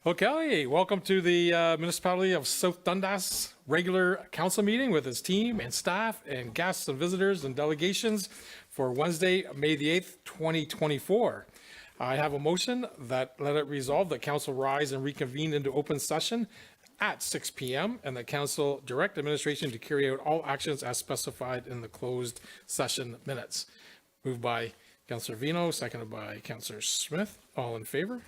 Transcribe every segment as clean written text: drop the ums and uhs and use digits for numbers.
Okay, welcome to the Municipality of South Dundas regular council meeting with his team and staff and guests and visitors and delegations for Wednesday, May the 8th, 2024. I have a motion that let it resolve that council rise and reconvene into open session at 6 p.m. and that council direct administration to carry out all actions as specified in the closed session minutes. Moved by Councillor Vino, seconded by Councillor Smith. All in favor?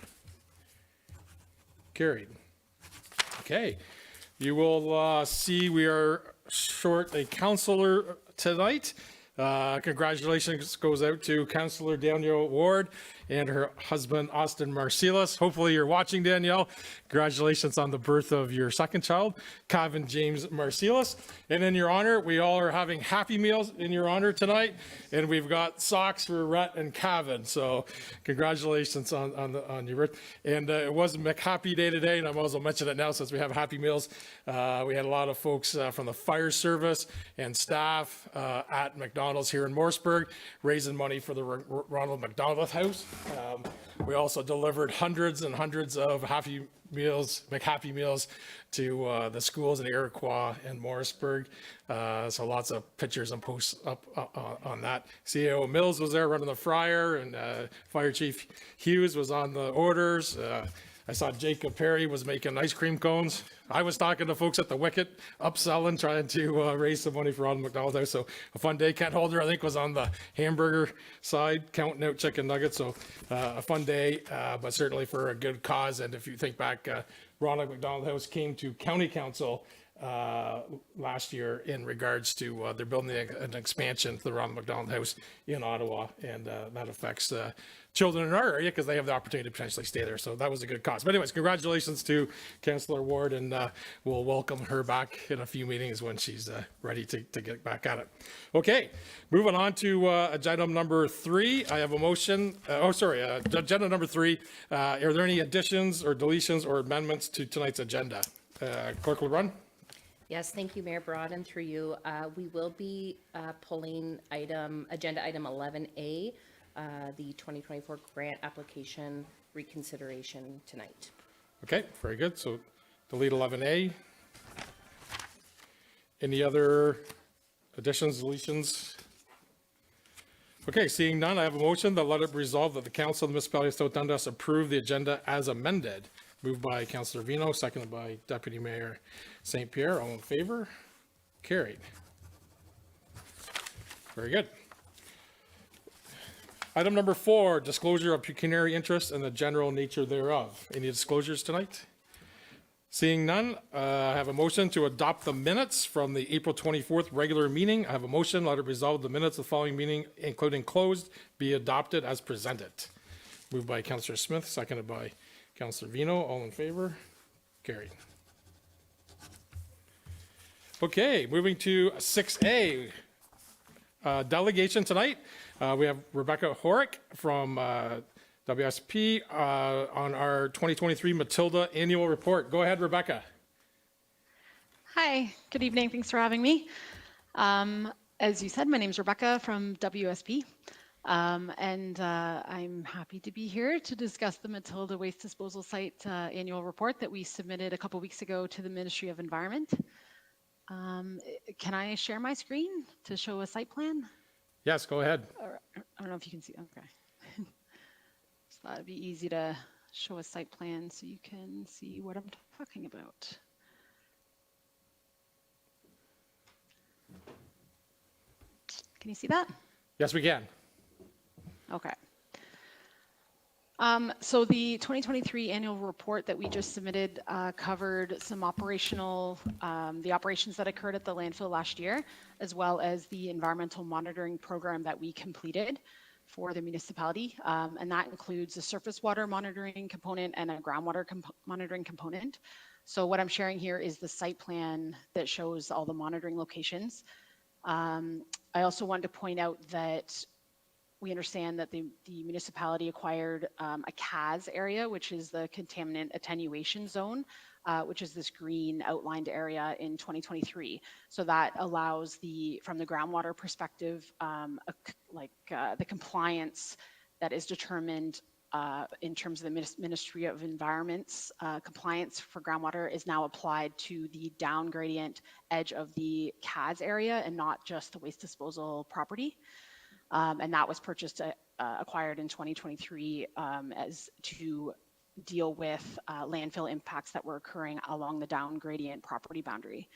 Carried. Okay, you will see we are short a councillor tonight. Congratulations goes out to Councillor Danielle Ward and her husband Austin Marcellus. Hopefully you're watching, Danielle. Congratulations on the birth of your second child, Kevin James Marcellus. And in your honor, we all are having happy meals in your honor tonight, and we've got socks for Rhett and Kevin. So congratulations on your birth. And it was a McHappy Day today, and I might as well mention it now since we have happy meals. We had a lot of folks from the fire service and staff at McDonald's here in Morrisburg raising money for the Ronald McDonald House. We also delivered hundreds and hundreds of happy meals, McHappy meals to the schools in Iroquois and Morrisburg. So lots of pictures and posts up on that. CEO Mills was there running the fryer, and Fire Chief Hughes was on the orders. I saw Jacob Perry was making ice cream cones. I was talking to folks at the Wicket, upselling, trying to raise some money for Ronald McDonald House. So a fun day. Kent Holder, I think, was on the hamburger side, counting out chicken nuggets. So a fun day, but certainly for a good cause. And if you think back, Ronald McDonald House came to County Council last year in regards to they're building an expansion to the Ronald McDonald House in Ottawa, and that affects children in our area because they have the opportunity to potentially stay there. So that was a good cause. But anyways, congratulations to Councillor Ward, and we'll welcome her back in a few meetings when she's ready to get back at it. Okay, moving on to agenda number 3. I have a motion. Agenda number 3. Are there any additions or deletions or amendments to tonight's agenda? Clerk will run. Yes, thank you, Mayor Broad, and through you. We will be pulling agenda item 11A, the 2024 grant application reconsideration tonight. Okay, very good. So delete 11A. Any other additions, deletions? Okay, seeing none, I have a motion that let it resolve that the Council of the Municipality of South Dundas approve the agenda as amended. Moved by Councillor Vino, seconded by Deputy Mayor St. Pierre. All in favor? Carried. Very good. Item number 4, disclosure of pecuniary interest and the general nature thereof. Any disclosures tonight? Seeing none, I have a motion to adopt the minutes from the April 24th regular meeting. I have a motion, let it resolve the minutes of the following meeting, including closed, be adopted as presented. Moved by Councillor Smith, seconded by Councillor Vino. All in favor? Carried. Okay, moving to 6A, delegation tonight. We have Rebecca Horick from WSP on our 2023 Matilda annual report. Go ahead, Rebecca. Hi, good evening. Thanks for having me. As you said, my name is Rebecca from WSP. And I'm happy to be here to discuss the Matilda Waste Disposal Site annual report that we submitted a couple weeks ago to the Ministry of Environment. Can I share my screen to show a site plan? Yes, go ahead. I don't know if you can see. Okay. So that'd be easy to show a site plan so you can see what I'm talking about. Can you see that? Yes, we can. Okay. So the 2023 annual report that we just submitted covered some the operations that occurred at the landfill last year, as well as the environmental monitoring program that we completed for the municipality. And that includes a surface water monitoring component and a groundwater monitoring component. So what I'm sharing here is the site plan that shows all the monitoring locations. I also wanted to point out that we understand that the municipality acquired a CAS area, which is the contaminant attenuation zone, which is this green outlined area in 2023. So that allows from the groundwater perspective, the compliance that is determined in terms of the Ministry of Environment's compliance for groundwater is now applied to the down gradient edge of the CADS area and not just the waste disposal property. And that was acquired in 2023 as to deal with landfill impacts that were occurring along the down gradient property boundary.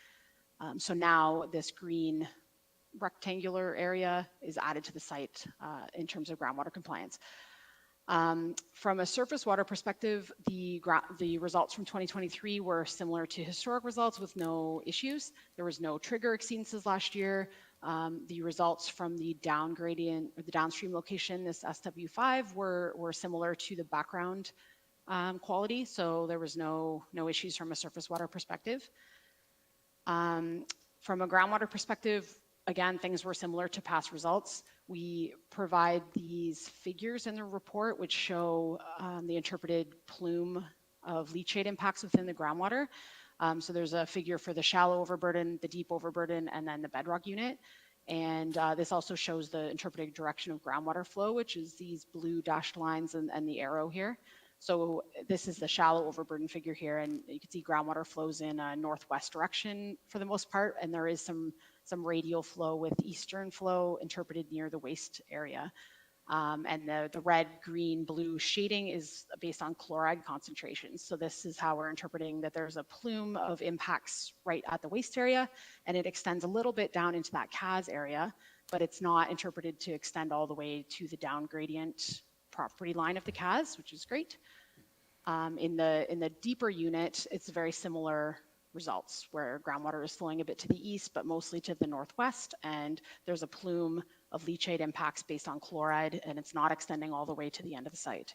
So now this green rectangular area is added to the site in terms of groundwater compliance. From a surface water perspective, the results from 2023 were similar to historic results with no issues. There was no trigger exceedances last year. The results from the down gradient or the downstream location, this SW5, were similar to the background quality, so there was no issues from a surface water perspective. From a groundwater perspective, again, things were similar to past results. We provide these figures in the report which show the interpreted plume of leachate impacts within the groundwater. So there's a figure for the shallow overburden, the deep overburden, and then the bedrock unit. And this also shows the interpreted direction of groundwater flow, which is these blue dashed lines and the arrow here. So this is the shallow overburden figure here, and you can see groundwater flows in a northwest direction for the most part, and there is some radial flow with eastern flow interpreted near the waste area. And the red, green, blue shading is based on chloride concentrations. So this is how we're interpreting that there's a plume of impacts right at the waste area, and it extends a little bit down into that CAS area, but it's not interpreted to extend all the way to the down gradient property line of the CAS, which is great. In the deeper unit, it's very similar results where groundwater is flowing a bit to the east, but mostly to the northwest, and there's a plume of leachate impacts based on chloride, and it's not extending all the way to the end of the site.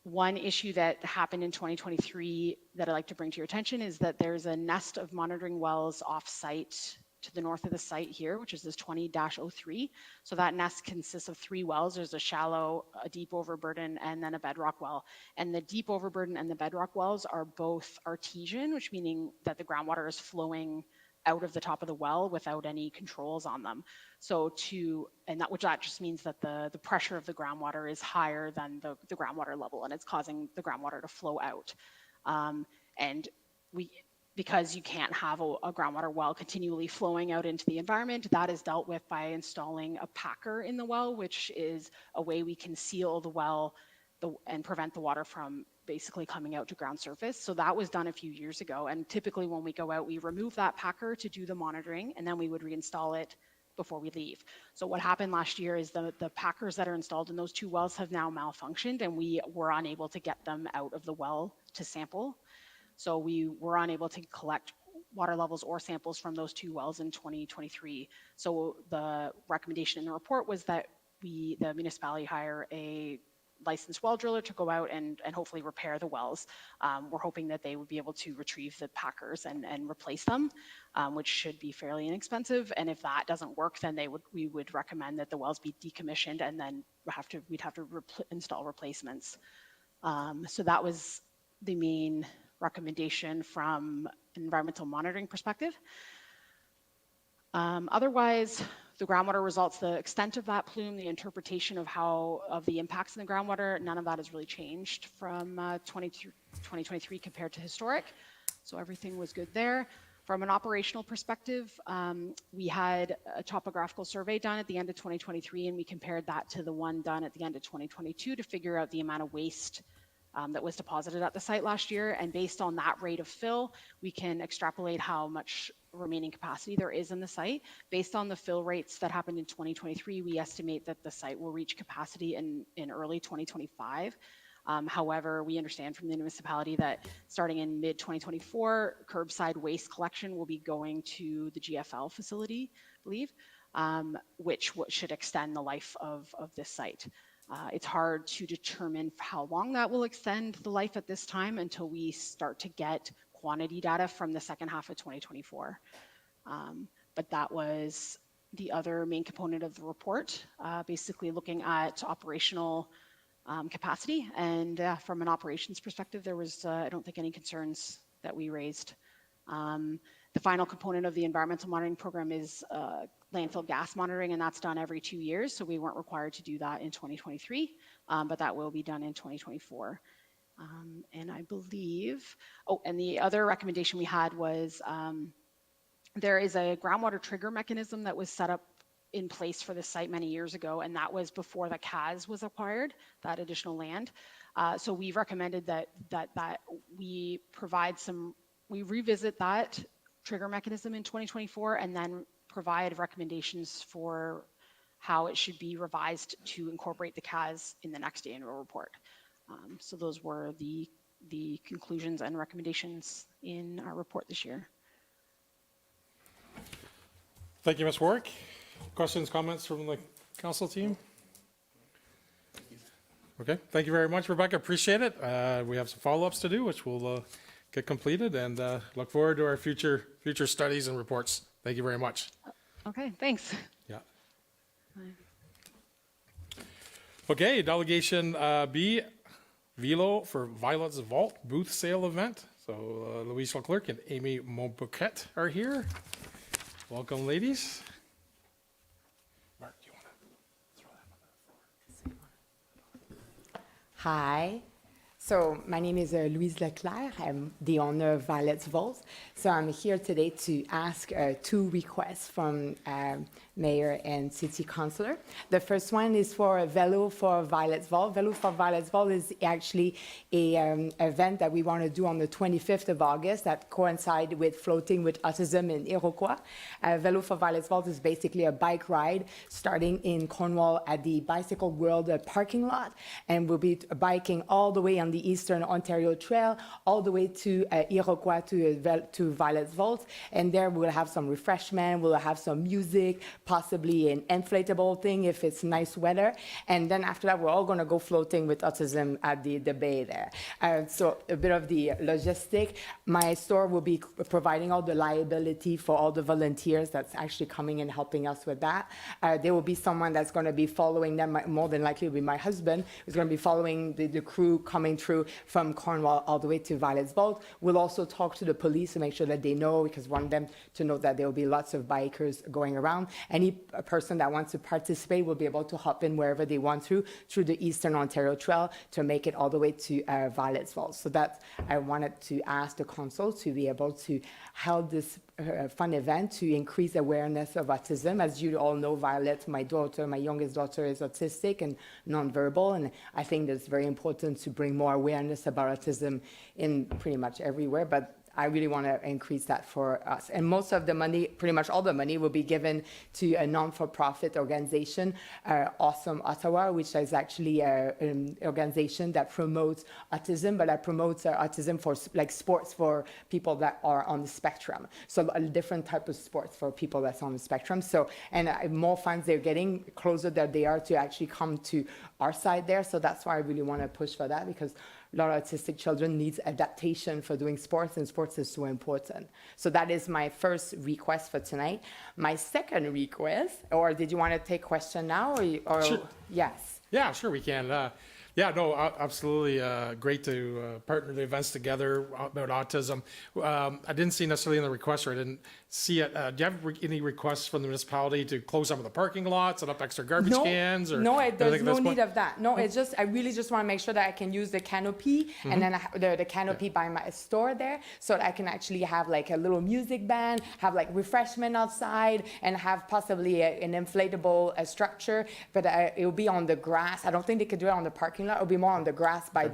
One issue that happened in 2023 that I'd like to bring to your attention is that there's a nest of monitoring wells off-site to the north of the site here, which is this 20-03. So that nest consists of 3 wells. There's a shallow, a deep overburden, and then a bedrock well. And the deep overburden and the bedrock wells are both artesian, which meaning that the groundwater is flowing out of the top of the well without any controls on them. So that just means that the pressure of the groundwater is higher than the groundwater level, and it's causing the groundwater to flow out. Because you can't have a groundwater well continually flowing out into the environment, that is dealt with by installing a packer in the well, which is a way we can seal the well and prevent the water from basically coming out to ground surface. So that was done a few years ago. And typically when we go out, we remove that packer to do the monitoring, and then we would reinstall it before we leave. So what happened last year is the packers that are installed in those 2 wells have now malfunctioned, and we were unable to get them out of the well to sample. So we were unable to collect water levels or samples from those 2 wells in 2023. So the recommendation in the report was that the municipality hire a licensed well driller to go out and hopefully repair the wells. We're hoping that they would be able to retrieve the packers and replace them, which should be fairly inexpensive. And if that doesn't work, then we would recommend that the wells be decommissioned, and then we'd have to install replacements. So that was the main recommendation from an environmental monitoring perspective. Otherwise, the groundwater results, the extent of that plume, the interpretation of the impacts in the groundwater, none of that has really changed from 2023 compared to historic. So everything was good there. From an operational perspective, we had a topographical survey done at the end of 2023, and we compared that to the one done at the end of 2022 to figure out the amount of waste that was deposited at the site last year. And based on that rate of fill, we can extrapolate how much remaining capacity there is in the site. Based on the fill rates that happened in 2023, we estimate that the site will reach capacity in early 2025. However, we understand from the municipality that starting in mid-2024, curbside waste collection will be going to the GFL facility, I believe, which should extend the life of this site. It's hard to determine how long that will extend the life at this time until we start to get quantity data from the second half of 2024. But that was the other main component of the report, basically looking at operational capacity. And from an operations perspective, there was, I don't think, any concerns that we raised. The final component of the environmental monitoring program is landfill gas monitoring, and that's done every 2 years. So we weren't required to do that in 2023, but that will be done in 2024. And I believe, oh, and the other recommendation we had was there is a groundwater trigger mechanism that was set up in place for this site many years ago, and that was before the CAS was acquired, that additional land. So we've recommended that we revisit that trigger mechanism in 2024, and then provide recommendations for how it should be revised to incorporate the CAS in the next annual report. So those were the conclusions and recommendations in our report this year. Thank you, Ms. Warwick. Questions, comments from the council team? Okay, thank you very much, Rebecca. Appreciate it. We have some follow-ups to do, which will get completed, and look forward to our future studies and reports. Thank you very much. Okay, thanks. Yeah. Okay, delegation B, Velo for Violet's Vault booth sale event. So Louise Leclerc and Amy Montbouquet are here. Welcome, ladies. Mark, do you want to throw that on the floor? Hi. So my name is Louise Leclerc. I'm the owner of Violet's Vault. So I'm here today to ask two requests from Mayor and City Councilor. The first one is for a Velo for Violet's Vault. Velo for Violet's Vault is actually a event that we want to do on the 25th of August that coincide with Floating with Autism in Iroquois. Velo for Violet's Vault is basically a bike ride starting in Cornwall at the Bicycle World parking lot, and we'll be biking all the way on the Eastern Ontario Trail, all the way to Iroquois to Violet's Vault, and there we'll have some refreshment, we'll have some music, possibly an inflatable thing if it's nice weather, and then after that we're all going to go floating with autism at the bay there. So a bit of the logistic. My store will be providing all the liability for all the volunteers that's actually coming and helping us with that. There will be someone that's going to be following them, more than likely will be my husband, who's going to be following the crew coming through from Cornwall all the way to Violet's Vault. We'll also talk to the police to make sure that they know, because we want them to know that there will be lots of bikers going around. Any person that wants to participate will be able to hop in wherever they want through the Eastern Ontario Trail to make it all the way to Violet's Vault. So that I wanted to ask the council to be able to hold this fun event to increase awareness of autism. As you all know, Violet, my youngest daughter, is autistic and nonverbal, and I think that's very important to bring more awareness about autism in pretty much everywhere, but I really want to increase that for us. And most of the money, pretty much all the money, will be given to a non-for-profit organization, Awesome Ottawa, which is actually an organization that promotes autism, but that promotes autism for like sports for people that are on the spectrum. So a different type of sports for people that's on the spectrum. So, and more funds they're getting, closer that they are to actually come to our side there. So that's why I really want to push for that, because a lot of autistic children needs adaptation for doing sports, and sports is so important. So that is my first request for tonight. My second request, or did you want to take question now, or Sure. Yes? Yeah, sure, we can. Yeah, no, absolutely great to partner the events together about autism. I didn't see necessarily in the request, or I didn't see it. Do you have any requests from the municipality to close some of the parking lots, set up extra garbage cans? Or No, there's anything at no this need point? of that. No, it's just, I really just want to make sure that I can use the canopy, and then the canopy by my store there, so that I can actually have like a little music band, have like refreshment outside, and have possibly an inflatable structure, but it will be on the grass. I don't think they could do it on the parking lot. It'll be more on the grass by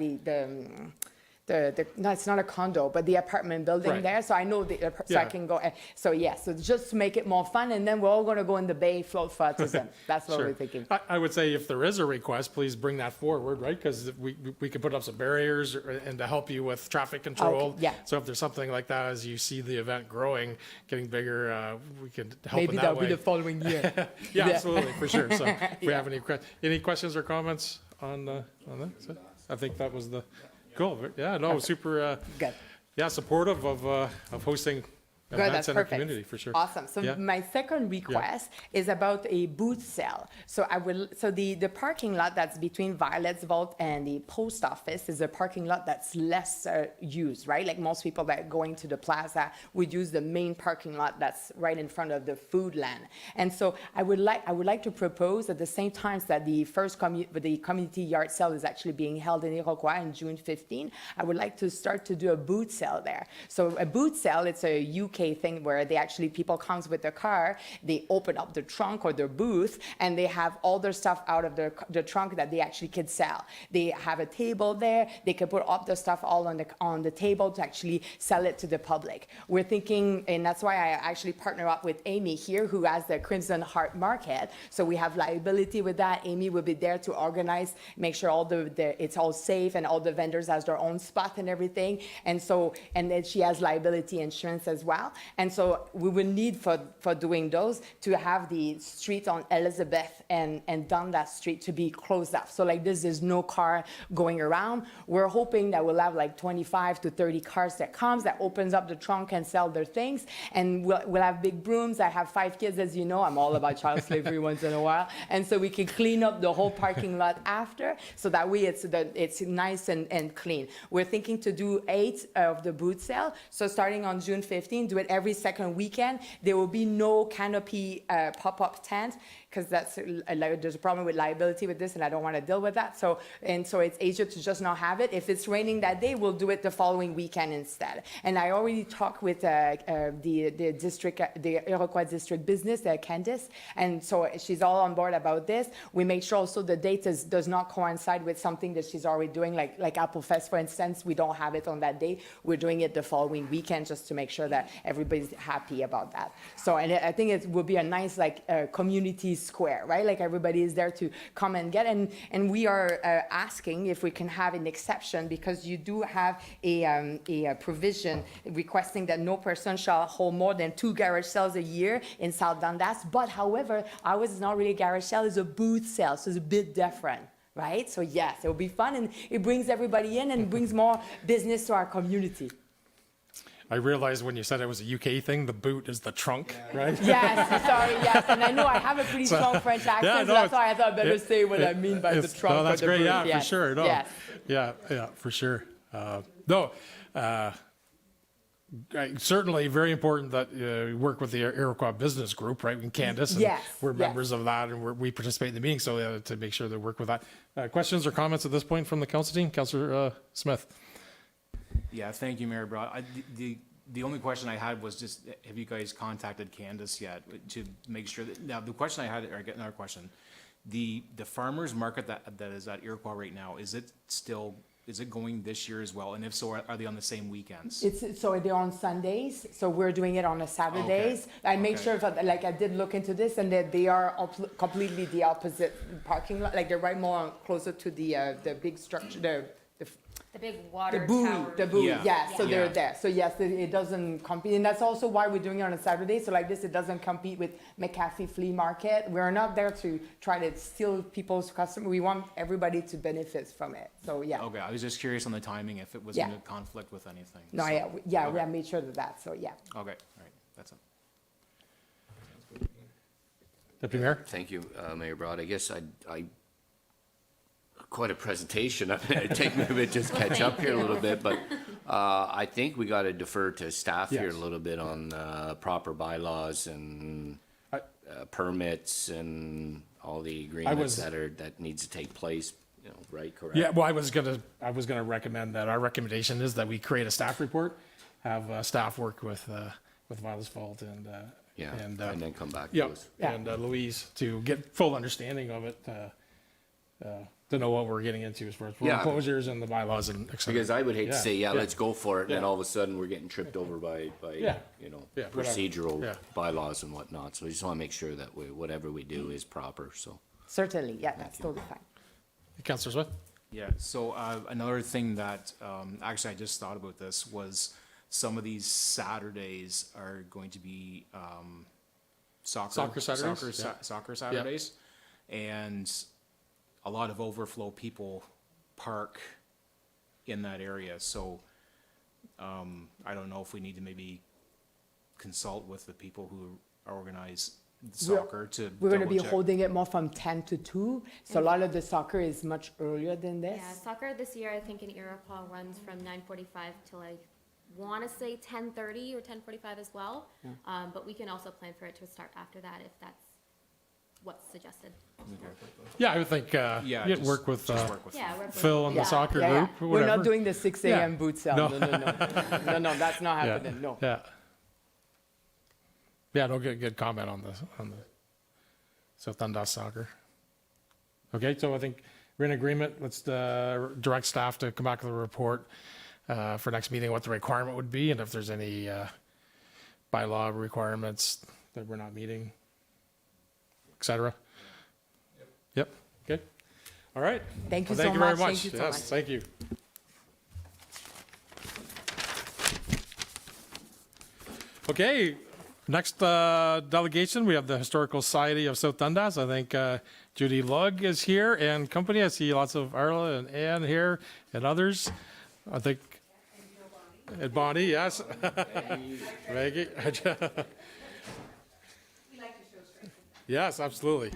no, it's not a condo, but the apartment building Right. there. So I know so Yeah. I can go. So yes, so just to make it more fun, and then we're all going to go in the bay, float for autism. That's what Sure. we're thinking. I would say if there is a request, please bring that forward, right? Because we could put up some barriers and to help you with traffic control. Okay, yeah. So if there's something like that, as you see the event growing, getting bigger, we could help Maybe in that that'll way. be the following year. Yeah, Yeah. absolutely, for sure. So if we have any questions or comments on that? So I think that was cool. Yeah, no, super, Good. yeah, supportive of hosting Good, that's events in our perfect. community, for sure. Awesome. So Yeah. my second request is about a boot sale. So the parking lot that's between Violet's Vault and the post office is a parking lot that's less used, right? Like most people that are going to the plaza would use the main parking lot that's right in front of the food land. And so I would like to propose at the same time that the first the community yard sale is actually being held in Iroquois on June 15. I would like to start to do a boot sale there. So a boot sale, it's a UK thing where people comes with their car, they open up the trunk or their booth, and they have all their stuff out of the trunk that they actually could sell. They have a table there, they can put up the stuff all on the table to actually sell it to the public. We're thinking, and that's why I actually partner up with Amy here, who has the Crimson Heart Market. So we have liability with that. Amy will be there to organize, make sure all it's all safe and all the vendors has their own spot and everything. And then she has liability insurance as well. And so we will need for doing those to have the street on Elizabeth and Dundas Street to be closed off. So like this, there's no car going around. We're hoping that we'll have like 25 to 30 cars that opens up the trunk and sell their things. And we'll have big brooms. I have 5 kids, as you know. I'm all about child slavery once in a while. And so we can clean up the whole parking lot after. So that way it's nice and clean. We're thinking to do 8 of the boot sale. So starting on June 15, do it every second weekend. There will be no canopy pop-up tent because there's a problem with liability with this, and I don't want to deal with that. So it's easier to just not have it. If it's raining that day, we'll do it the following weekend instead. And I already talked with the district, the Iroquois district business, Candice, and so she's all on board about this. We make sure also the date does not coincide with something that she's already doing, like Apple Fest, for instance. We don't have it on that day. We're doing it the following weekend just to make sure that everybody's happy about that. So, and I think it will be a nice community square, right? Like everybody is there to come and get, and we are asking if we can have an exception because you do have a provision requesting that no person shall hold more than 2 garage sales a year in South Dundas. But however, ours is not really a garage sale, it's a booth sale, so it's a bit different. Right? So yes, it will be fun and it brings everybody in and brings more business to our community. I realized when you said it was a UK thing, the boot is the trunk, right? Yes, sorry, yes. And I know I have a pretty strong French accent, Yeah, so no, that's why I thought I'd better say what I mean by the trunk no, that's or the great. boot. Yeah, Yes. for sure. No. Yes. Yeah, for sure. Certainly very important that you work with the Iroquois Business Group, right? And Candice, and Yes, we're yes. members of that, and we participate in the meeting, so to make sure they work with that. Questions or comments at this point from the council team? Councillor Smith. Yeah, thank you, Mayor Broad. The only question I had was just, have you guys contacted Candace yet to make sure that, now the question I had, or I get another question, the farmer's market that is at Iroquois right now, is it going this year as well? And if so, are they on the same weekends? So they're on Sundays, so we're doing it on the Saturdays. Okay. I make sure that, I did look into this, and that they are completely the opposite parking lot, like they're right more closer to the big structure, The big water the buoy, tower. the buoy, Yeah. yeah, so they're Yeah. there. So yes, it doesn't compete, and that's also why we're doing it on a Saturday. So like this, it doesn't compete with McAfee Flea Market. We're not there to try to steal people's customer. We want everybody to benefit from it. So yeah. Okay, I was just curious on the timing, if it was Yeah. in conflict with anything. No, So- yeah, we Okay. have made sure of that. So yeah. Okay, all right, that's it. Deputy Mayor. Thank you, Mayor Broad. I guess I quite a presentation. I mean, it'd take me a bit just catch up here a little bit, but I think we got to defer to staff here a Yes. little bit on proper bylaws and permits and all the agreements that needs to take place. You know, right? Correct. Yeah, well, I was gonna recommend that. Our recommendation is that we create a staff report, have staff work with Violet's Vault and Yeah, and then come back yeah, to us. and Louise to get full understanding of it, to know what we're getting into as far as Yeah. enclosures and the bylaws and et cetera. Because I would hate to say, yeah, yeah. let's go for it, and then Yeah. all of a sudden we're getting tripped over by Yeah. you know, Yeah, whatever. procedural Yeah. bylaws and whatnot. So we just want to make sure that whatever we do is proper. So. Certainly, yeah, that's totally fine. Councillor Smith? Yeah, so another thing that, actually I just thought about this, was some of these Saturdays are going to be Soccer Saturdays? Yeah. Soccer Saturdays. And a lot of overflow people park in that area, so I don't know if we need to maybe consult with the people who organize We're- soccer to We're going to be double check? holding it more from 10 to 2, so a lot of the soccer is much earlier than this. Yeah, soccer this year, I think in Iroquois runs from 9:45 till I want to say 10:30 or 10:45 as well. But we can also plan for it to start after that if that's what's suggested. Yeah, I would think, Yeah, you'd just- work with just work with Yeah, we're. Phil and the Yeah, soccer yeah, yeah. group, or We're whatever. not doing the 6 Yeah. a.m. boot sale. No. No, no, no. No, that's not Yeah. happening, no. Yeah. Yeah, no, good comment on the South Dundas soccer. Okay, so I think we're in agreement. Let's direct staff to come back with a report for next meeting, what the requirement would be, and if there's any bylaw requirements that we're not meeting, et cetera. Yep, okay. All right. Thank you Well, so very much. Thank you so Yes, much. thank you. Okay, next delegation, we have the Historical Society of South Dundas. I think Judy Lugg is here and company. I see lots of Arla and Ann here and others. I think. And Bonnie, yes. Maggie. Yes, absolutely.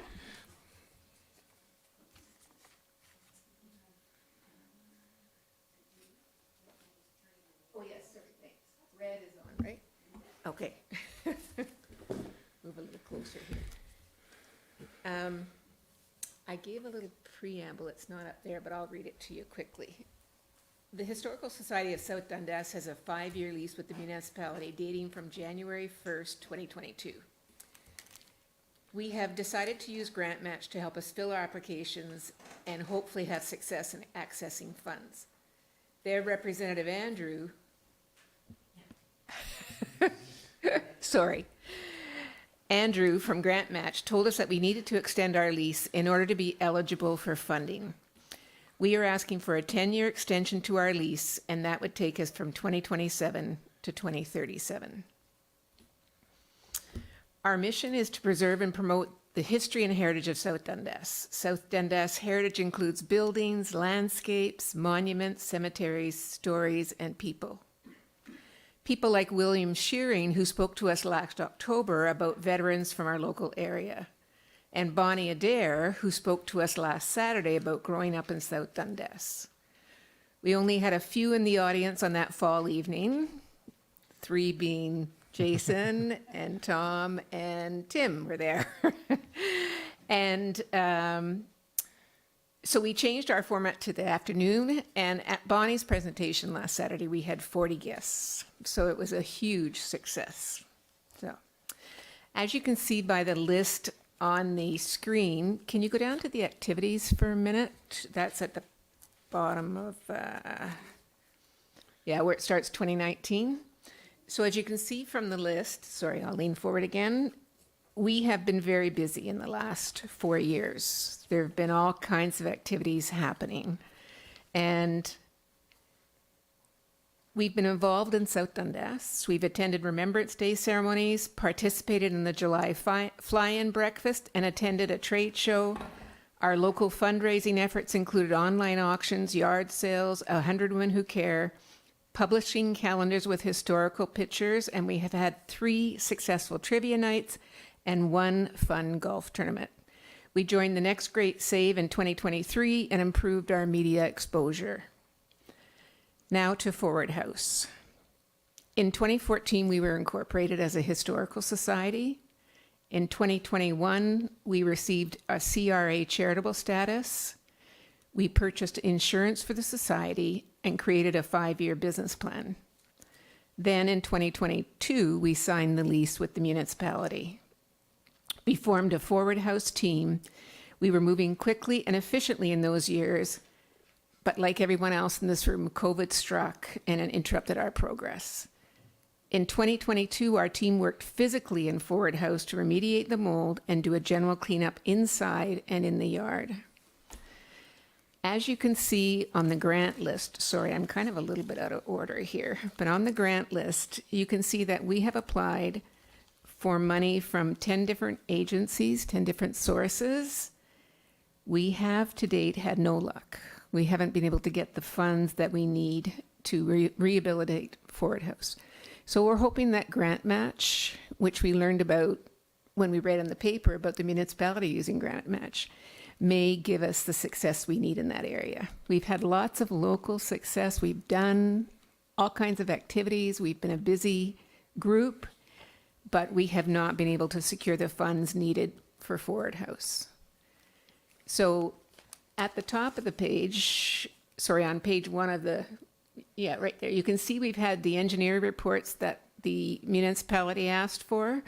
Oh, yes, sorry, thanks. Red is on, right? Okay. Move a little closer here. I gave a little preamble, it's not up there, but I'll read it to you quickly. The Historical Society of South Dundas has a 5-year lease with the municipality dating from January 1st, 2022. We have decided to use grant match to help us fill our applications and hopefully have success in accessing funds. Their representative, Andrew, Andrew from Grant Match told us that we needed to extend our lease in order to be eligible for funding. We are asking for a 10-year extension to our lease, and that would take us from 2027 to 2037. Our mission is to preserve and promote the history and heritage of South Dundas. South Dundas heritage includes buildings, landscapes, monuments, cemeteries, stories, and people. People like William Shearing, who spoke to us last October about veterans from our local area, and Bonnie Adair, who spoke to us last Saturday about growing up in South Dundas. We only had a few in the audience on that fall evening, 3 being Jason and Tom and Tim were there. And so we changed our format to the afternoon, and at Bonnie's presentation last Saturday, we had 40 guests. So it was a huge success. So as you can see by the list on the screen, can you go down to the activities for a minute? That's at the bottom of, where it starts 2019. So as you can see from the list, sorry, I'll lean forward again. We have been very busy in the last 4 years. There have been all kinds of activities happening. And we've been involved in South Dundas. We've attended Remembrance Day ceremonies, participated in the July fly-in breakfast, and attended a trade show. Our local fundraising efforts included online auctions, yard sales, 100 Women Who Care, publishing calendars with historical pictures, and we have had 3 successful trivia nights and 1 fun golf tournament. We joined the Next Great Save in 2023 and improved our media exposure. Now to Forward House. In 2014, we were incorporated as a historical society. In 2021, we received a CRA charitable status. We purchased insurance for the society and created a 5-year business plan. Then in 2022, we signed the lease with the municipality. We formed a Forward House team. We were moving quickly and efficiently in those years, but like everyone else in this room, COVID struck and it interrupted our progress. In 2022, our team worked physically in Forward House to remediate the mold and do a general cleanup inside and in the yard. As you can see on the grant list, sorry, I'm kind of a little bit out of order here, but on the grant list, you can see that we have applied for money from 10 different agencies, 10 different sources. We have to date had no luck. We haven't been able to get the funds that we need to rehabilitate Forward House. So we're hoping that grant match, which we learned about when we read in the paper about the municipality using grant match, may give us the success we need in that area. We've had lots of local success. We've done all kinds of activities. We've been a busy group, but we have not been able to secure the funds needed for Forward House. So at the top of the page, sorry, on page one of the, yeah, right there, you can see we've had the engineer reports that the municipality asked for,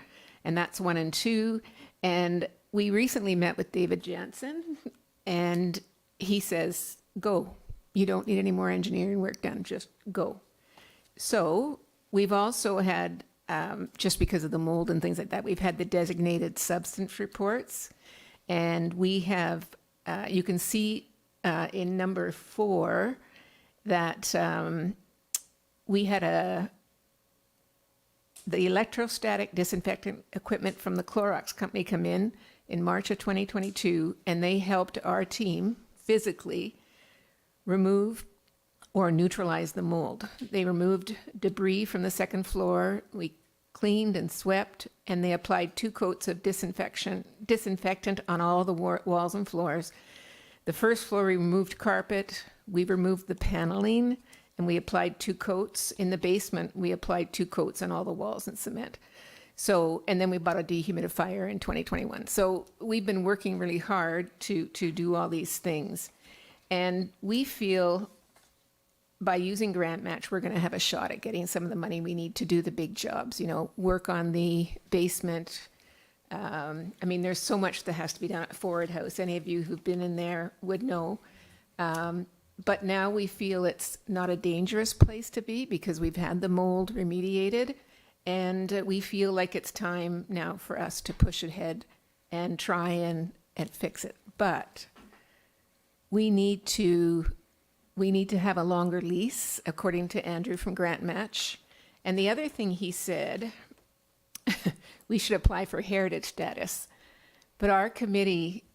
and that's 1 and 2. And we recently met with David Jansen, and he says, go. You don't need any more engineering work done, just go. So we've also had, just because of the mold and things like that, we've had the designated substance reports. And we have, you can see in number 4 that we had the electrostatic disinfectant equipment from the Clorox company come in March of 2022, and they helped our team physically remove or neutralize the mold. They removed debris from the second floor. We cleaned and swept, and they applied 2 coats of disinfectant on all the walls and floors. The first floor, we removed carpet. We removed the paneling, and we applied 2 coats. In the basement, we applied 2 coats on all the walls and cement. So, and then we bought a dehumidifier in 2021. So we've been working really hard to do all these things. And we feel by using grant match, we're going to have a shot at getting some of the money we need to do the big jobs, you know, work on the basement. I mean, there's so much that has to be done at Forward House. Any of you who've been in there would know. But now we feel it's not a dangerous place to be because we've had the mold remediated. And we feel like it's time now for us to push ahead and try and fix it. But we need to have a longer lease, according to Andrew from Grant Match. And the other thing he said, we should apply for heritage status. But our committee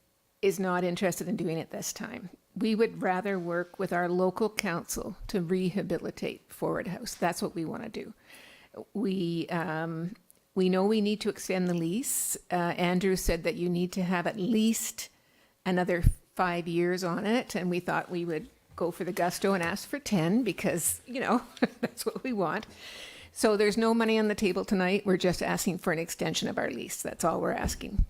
is not interested in doing it this time. We would rather work with our local council to rehabilitate Forward House. That's what we want to do. We know we need to extend the lease. Andrew said that you need to have at least another 5 years on it, and we thought we would go for the gusto and ask for 10 because, you know, that's what we want. So there's no money on the table tonight. We're just asking for an extension of our lease. That's all we're asking.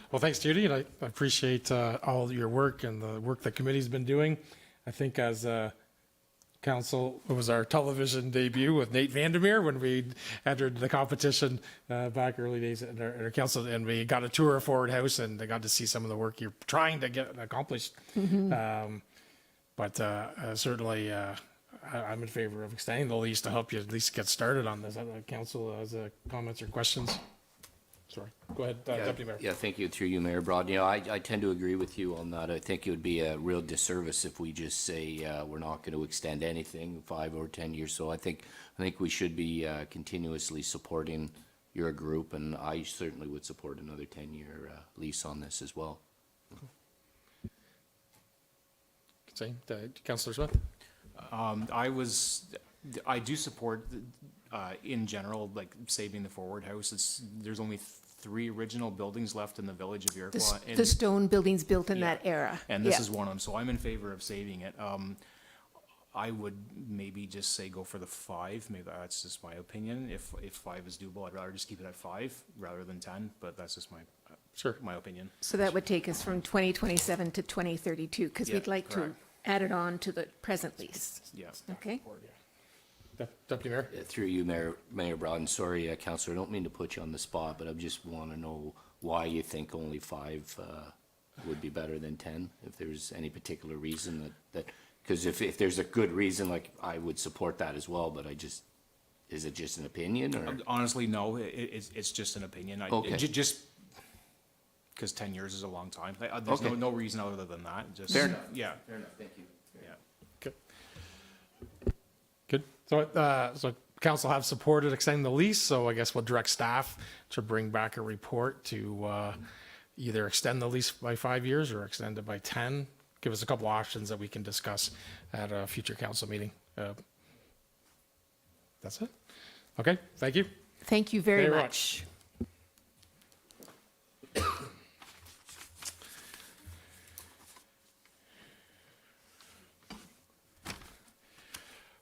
Well, thanks, Judy, and I appreciate all your work and the work the committee's been doing. I think as council, it was our television debut with Nate Vandermeer when we entered the competition back early days in our council, and we got a tour of Forward House and they got to see some of the work you're trying to get accomplished. But certainly, I'm in favor of extending the lease to help you at least get started on this. Council has comments or questions? Sorry, go ahead, Deputy Mayor. Yeah, thank you, through you, Mayor Broad. You know, I tend to agree with you on that. I think it would be a real disservice if we just say we're not going to extend anything 5 or 10 years. So I think we should be continuously supporting your group, and I certainly would support another 10-year lease on this as well. Same, Councillor Smith. I do support, in general, like saving the Forward House. There's only 3 original buildings left in the village of Iroquois. The stone buildings built in Yeah. that era. And this Yeah. is one of them, so I'm in favor of saving it. I would maybe just say go for the 5, maybe that's just my opinion. If 5 is doable, I'd rather just keep it at 5 rather than 10, but that's just my opinion. So that would take us from 2027 to 2032, because Yeah, we'd like correct. to add it on to the present lease. Yeah. Okay? Deputy Mayor. Through you, Mayor Broad, and sorry, Councillor, I don't mean to put you on the spot, but I just want to know why you think only 5 would be better than 10, if there's any particular reason that, because if there's a good reason, like, I would support that as well, but is it just an opinion, or? Honestly, no, it's just an opinion. Okay. Just because 10 years is a long time. There's Okay. no reason other than that. Just, Fair enough. Yeah. Fair enough, thank you. Yeah. Good. Good. So council have supported extending the lease, so I guess we'll direct staff to bring back a report to either extend the lease by 5 years or extend it by 10. Give us a couple options that we can discuss at a future council meeting. That That's it? Okay, thank you. Thank you very Very much.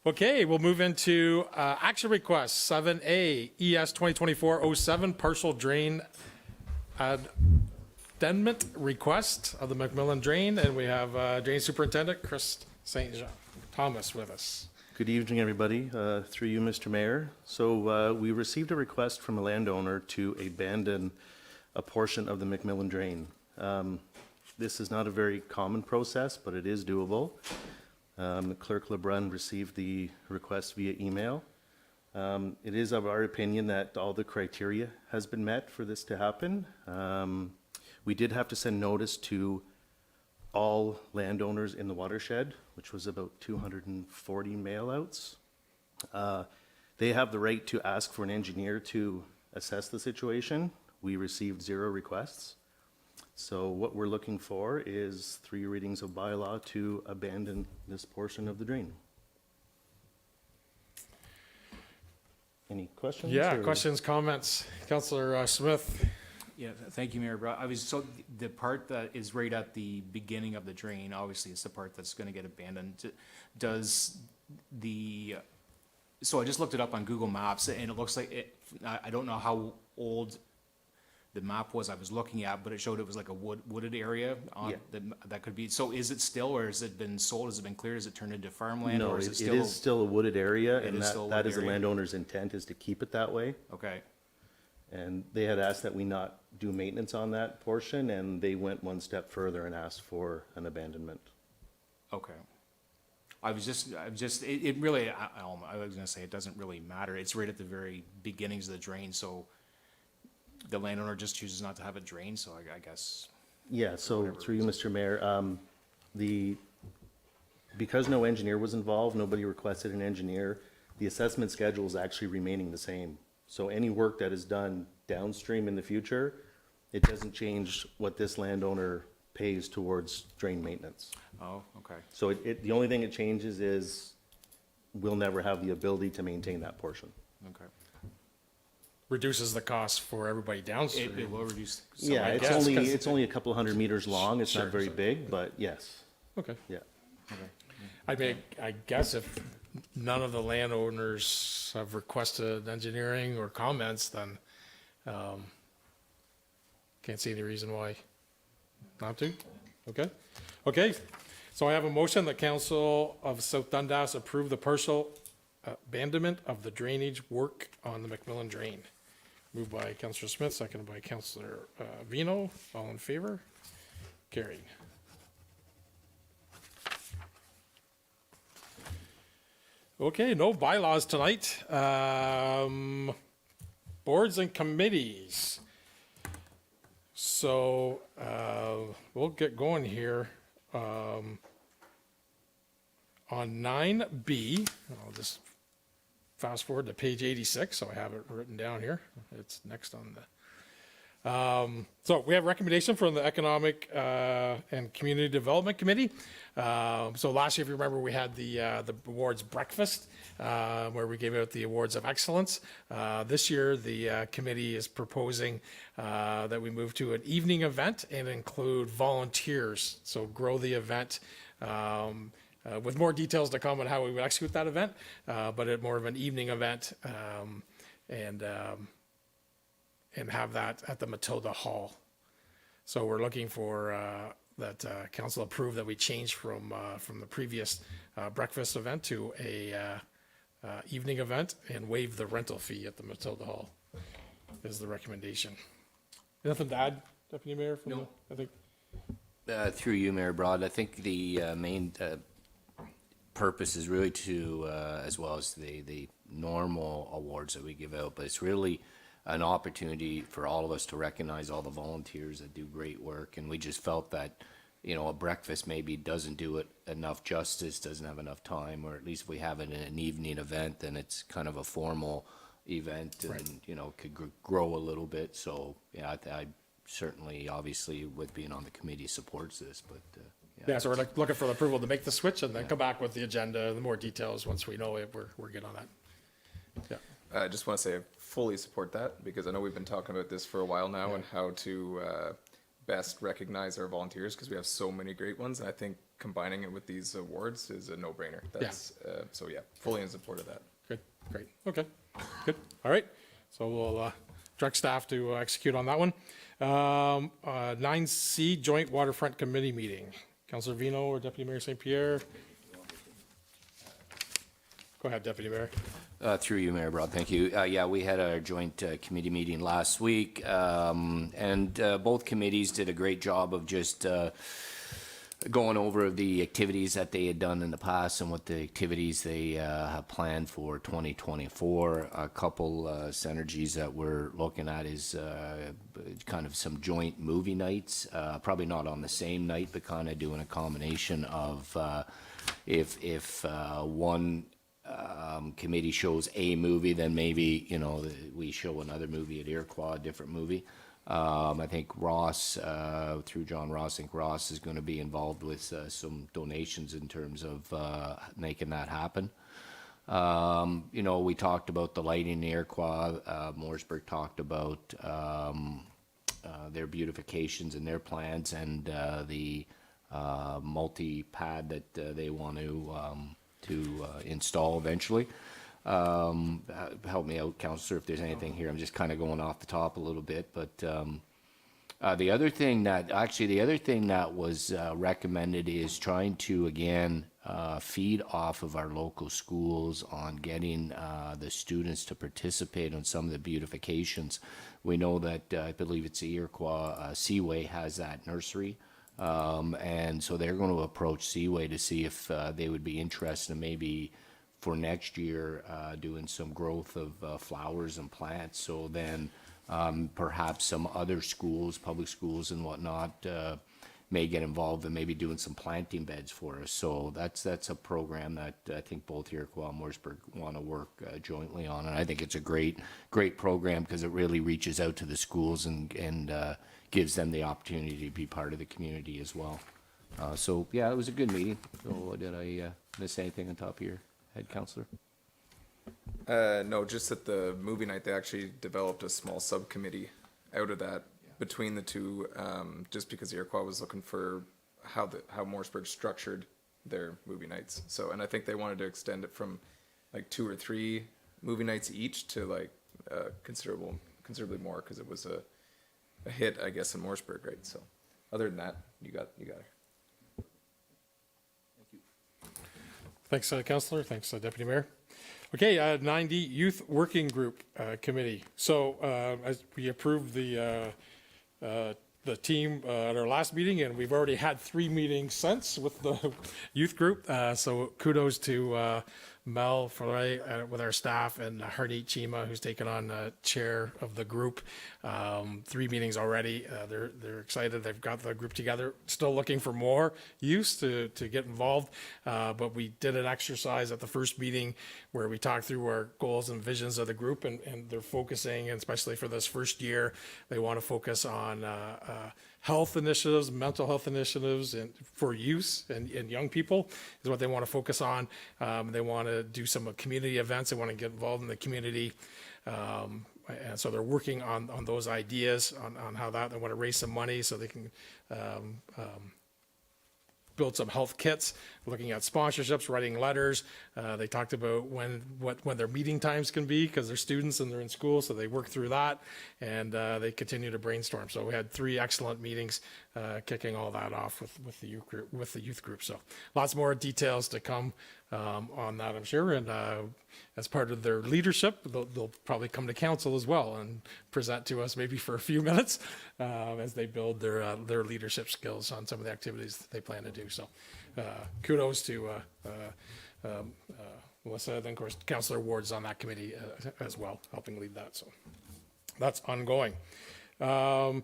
Okay, we'll move into action requests, 7A, ES 2024-07, partial drain addendum request of the McMillan Drain, and we have Drain Superintendent Chris St. Thomas with us. Good evening, everybody. Through you, Mr. Mayor. So we received a request from a landowner to abandon a portion of the McMillan Drain. This is not a very common process, but it is doable. Clerk LeBrun received the request via email. It is of our opinion that all the criteria has been met for this to happen. We did have to send notice to all landowners in the watershed, which was about 240 mailouts. They have the right to ask for an engineer to assess the situation. We received 0 requests. So what we're looking for is 3 readings of bylaw to abandon this portion of the drain. Any questions? Yeah, or- questions, comments? Councillor Smith? Yeah, thank you, Mayor Brown. So the part that is right at the beginning of the drain, obviously it's the part that's gonna get abandoned. Does so I just looked it up on Google Maps and it looks like I don't know how old the map was I was looking at, but it showed it was like a wooded area on, Yeah. that could be, so is it still, or has it been sold, has it been cleared, has it turned into farmland? No, Or it is it is still a wooded area, It and is still a that wooded is the area. landowner's intent, is to keep it that way. Okay, And they had asked that we not do maintenance on that portion, and they went one step further and asked for an abandonment. okay. I was just, it really, I was gonna say, it doesn't really matter. It's right at the very beginnings of the drain, so the landowner just chooses not to have it drained, so I guess, Yeah, so through you, Mr. Mayor, because no engineer was involved, nobody requested an engineer, the assessment schedule is actually remaining the same. So any work that is done downstream in the future, it doesn't change what this landowner pays towards drain maintenance. oh, okay. So the only thing it changes is we'll never have the ability to maintain that portion. Okay. Reduces the cost for everybody downstream. It will reduce. some, Yeah, I it's guess. only, it's only a couple hundred meters long, it's Sure, not very sure. big, but yes, Okay. yeah. I mean, I guess if none of the landowners have requested engineering or comments, then can't see any reason why not to. Okay? Okay, so I have a motion that Council of South Dundas approve the partial abandonment of the drainage work on the McMillan Drain. Moved by Councillor Smith, seconded by Councillor Vino. All in favor? Carried. Okay, no bylaws tonight. Boards and committees. So we'll get going here. On 9B, I'll just fast forward to page 86, so I have it written down here. It's next on the. So we have recommendation from the Economic and Community Development Committee. So last year, if you remember, we had the awards breakfast where we gave out the awards of excellence. This year, the committee is proposing that we move to an evening event and include volunteers. So grow the event. With more details to come on how we would execute that event, but at more of an evening event, and have that at the Matilda Hall. So we're looking for that council approve that we change from the previous breakfast event to a evening event and waive the rental fee at the Matilda Hall is the recommendation. Nothing to add, Deputy Mayor? No. I think. Through you, Mayor Broad, I think the main purpose is really to, as well as the normal awards that we give out, but it's really an opportunity for all of us to recognize all the volunteers that do great work. And we just felt that, a breakfast maybe doesn't do it enough justice, doesn't have enough time, or at least if we have it in an evening event, then it's kind of a formal event and, could grow a little bit. So, yeah, I certainly, obviously, with being on the committee, supports this, but, Yeah, so we're looking for the approval to make the switch and then come back with the agenda and the more details once we know it, we're good on that. Yeah. I just want to say I fully support that because I know we've been talking about this for a while now and how to best recognize our volunteers because we have so many great ones. And I think combining it with these awards is a no-brainer. That's so yeah, fully in support of that. Good, great, okay, good, all right. So we'll direct staff to execute on that one. 9C, Joint Waterfront Committee Meeting. Councillor Vino or Deputy Mayor St. Pierre? Go ahead, Deputy Mayor. Through you, Mayor Broad, thank you. Yeah, we had our joint committee meeting last week, and both committees did a great job of just going over the activities that they had done in the past and what the activities they have planned for 2024. A couple synergies that we're looking at is kind of some joint movie nights, probably not on the same night, but kind of doing a combination of if one committee shows a movie, then maybe, you know, we show another movie at Iroquois, a different movie. I think Ross, through John Ross, I think Ross is going to be involved with some donations in terms of making that happen. You know, we talked about the lighting in Iroquois. Mooresburg talked about their beautifications and their plans and the multi-pad that they want to install eventually. Help me out, Councillor, if there's anything here. I'm just kind of going off the top a little bit, but the other thing that was recommended is trying to again feed off of our local schools on getting the students to participate on some of the beautifications. We know that I believe it's Iroquois Seaway has that nursery. And so they're going to approach Seaway to see if they would be interested in maybe for next year doing some growth of flowers and plants. So then perhaps some other schools, public schools and whatnot, may get involved in maybe doing some planting beds for us. So that's a program that I think both Iroquois and Mooresburg want to work jointly on. And I think it's a great program because it really reaches out to the schools and gives them the opportunity to be part of the community as well. So yeah, it was a good meeting. So did I miss anything on top of your head, Councillor? No, just at the movie night, they actually developed a small subcommittee out of that between the two, just because Iroquois was looking for how Mooresburg structured their movie nights. So, and I think they wanted to extend it from like 2 or 3 movie nights each to like considerably more because it was a hit, I guess, in Mooresburg, right? So, other than that, you got it. Thanks, Councillor. Thanks, Deputy Mayor. Okay, 9D, Youth Working Group Committee. So as we approved the team at our last meeting, and we've already had 3 meetings since with the youth group. So kudos to Mel Foray with our staff and Hardeep Chima, who's taken on chair of the group. 3 meetings already. They're excited. They've got the group together. Still looking for more youth to get involved. But we did an exercise at the first meeting where we talked through our goals and visions of the group, and they're focusing, and especially for this first year, they want to focus on health initiatives, mental health initiatives, and for youth and young people is what they want to focus on. They want to do some community events. They want to get involved in the community. And so they're working on those ideas on how that, they want to raise some money so they can build some health kits, looking at sponsorships, writing letters. They talked about when their meeting times can be because they're students and they're in school, so they work through that, and they continue to brainstorm. So we had 3 excellent meetings, kicking all that off with the youth group. So lots more details to come on that, I'm sure. And as part of their leadership, they'll probably come to council as well and present to us maybe for a few minutes as they build their leadership skills on some of the activities that they plan to do. So kudos to Melissa, and of course Councillor Ward's on that committee as well, helping lead that. So that's ongoing. On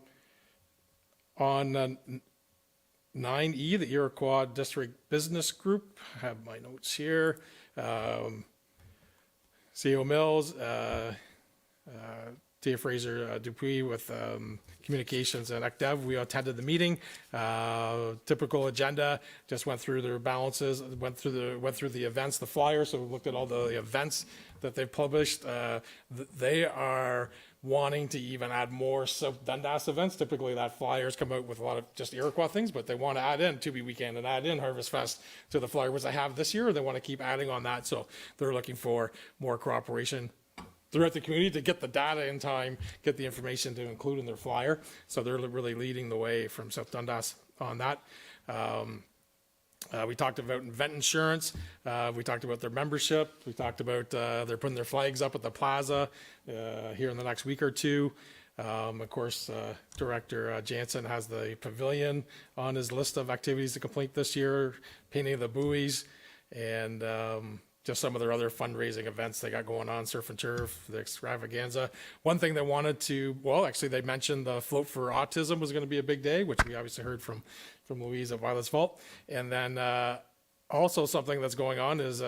9E, the Iroquois District Business Group, I have my notes here. CEO Mills, Tia Fraser Dupuis with Communications and ECDev. We attended the meeting. Typical agenda, just went through their balances, went through the events, the flyers, so we looked at all the events that they've published. They are wanting to even add more South Dundas events. Typically that flyers come out with a lot of just Iroquois things, but they want to add in Tubi Weekend and add in Harvest Fest to the flyer, which they have this year. They want to keep adding on that. So they're looking for more cooperation throughout the community to get the data in time, get the information to include in their flyer. So they're really leading the way from South Dundas on that. We talked about event insurance. We talked about their membership. We talked about they're putting their flags up at the plaza here in the next week or two. Of course, Director Jansen has the pavilion on his list of activities to complete this year, painting the buoys, and just some of their other fundraising events they got going on, Surf and Turf, the extravaganza. One thing they wanted to, well, actually they mentioned the Float for Autism was going to be a big day, which we obviously heard from Louise at Violet's Vault. And then also something that's going on is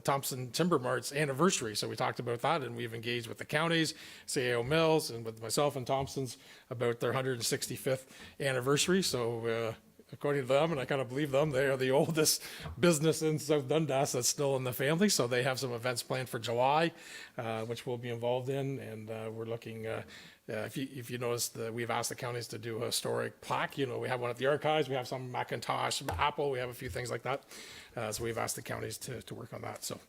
Thompson Timber Mart's anniversary. So we talked about that, and we've engaged with the counties, CAO Mills, and with myself and Thompson's about their 165th anniversary. So according to them, and I kind of believe them, they are the oldest business in South Dundas that's still in the family. So they have some events planned for July, which we'll be involved in. And we're looking, if you notice, we've asked the counties to do a historic plaque. You know, we have one at the archives, we have some Macintosh, Apple, we have a few things like that. So we've asked the counties to work on that. So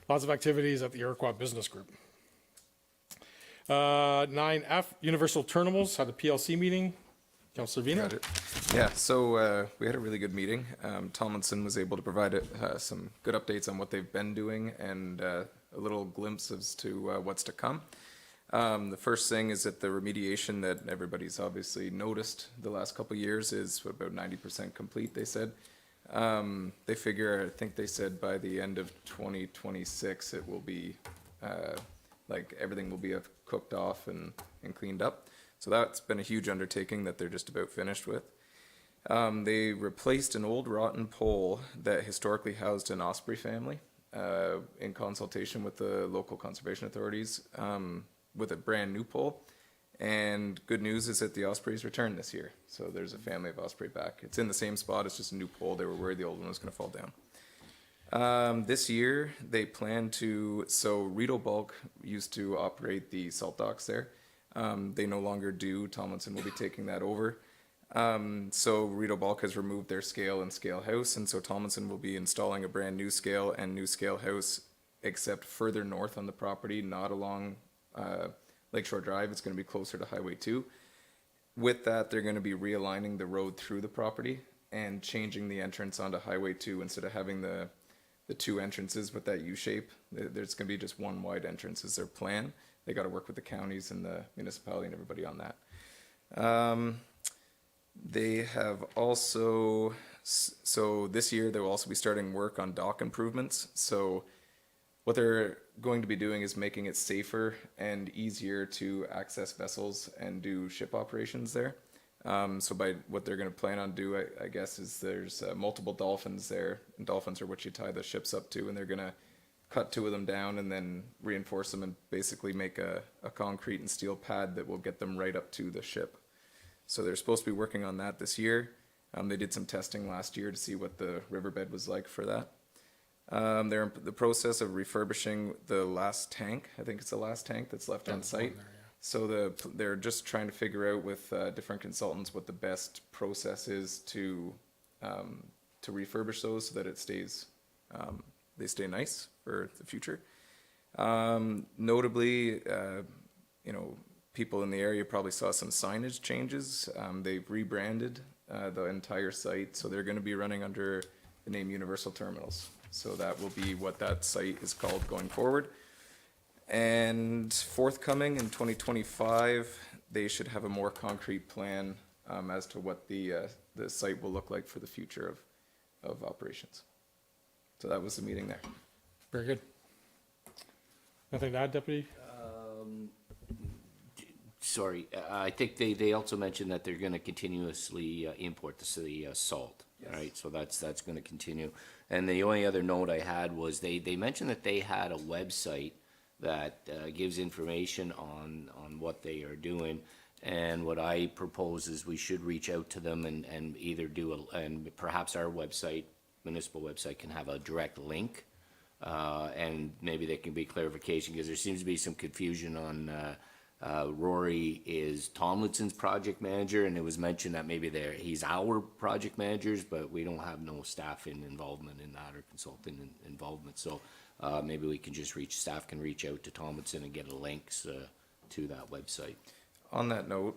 lots of activities at the Iroquois Business Group. 9F, Universal Terminals, had a PLC meeting. Councillor Vina? Got it. Yeah, so we had a really good meeting. Tomlinson was able to provide some good updates on what they've been doing and a little glimpse as to what's to come. The first thing is that the remediation that everybody's obviously noticed the last couple of years is about 90% complete, they said. They figure, I think they said by the end of 2026, it will be, like everything will be cooked off and cleaned up. So that's been a huge undertaking that they're just about finished with. They replaced an old rotten pole that historically housed an osprey family in consultation with the local conservation authorities with a brand new pole. And good news is that the ospreys returned this year. So there's a family of osprey back. It's in the same spot, it's just a new pole. They were worried the old one was going to fall down. This year they plan to, so Rideau Bulk used to operate the salt docks there. They no longer do. Tomlinson will be taking that over. So Rideau Bulk has removed their scale and scale house, and so Tomlinson will be installing a brand new scale and new scale house, except further north on the property, not along Lakeshore Drive. It's going to be closer to Highway 2. With that, they're going to be realigning the road through the property and changing the entrance onto Highway 2 instead of having the two entrances with that U shape. There's going to be just one wide entrance is their plan. They got to work with the counties and the municipality and everybody on that. They have also, so this year they will also be starting work on dock improvements. So what they're going to be doing is making it safer and easier to access vessels and do ship operations there. So by what they're going to plan on do, I guess, is there's multiple dolphins there, and dolphins are what you tie the ships up to, and they're going to cut 2 of them down and then reinforce them and basically make a concrete and steel pad that will get them right up to the ship. So they're supposed to be working on that this year. They did some testing last year to see what the riverbed was like for that. They're in the process of refurbishing the last tank. I think it's the last tank that's left on site. So they're just trying to figure out with different consultants what the best process is to refurbish those so that it stays, they stay nice for the future. Notably, people in the area probably saw some signage changes. They've rebranded the entire site, so they're going to be running under the name Universal Terminals. So that will be what that site is called going forward. And forthcoming in 2025, they should have a more concrete plan as to what the site will look like for the future of operations. So that was the meeting there. Very good. Nothing to add, Deputy? Sorry, I think they also mentioned that they're going to continuously import the salt, right? So that's going to continue. And the only other note I had was they mentioned that they had a website that gives information on what they are doing. And what I propose is we should reach out to them and either and perhaps our website, municipal website, can have a direct link. And maybe there can be clarification, because there seems to be some confusion on, Rory is Tomlinson's project manager, and it was mentioned that maybe he's our project managers, but we don't have no staff involvement in that, or consulting involvement. So, maybe we can just staff can reach out to Tomlinson and get a links, to that website. On that note,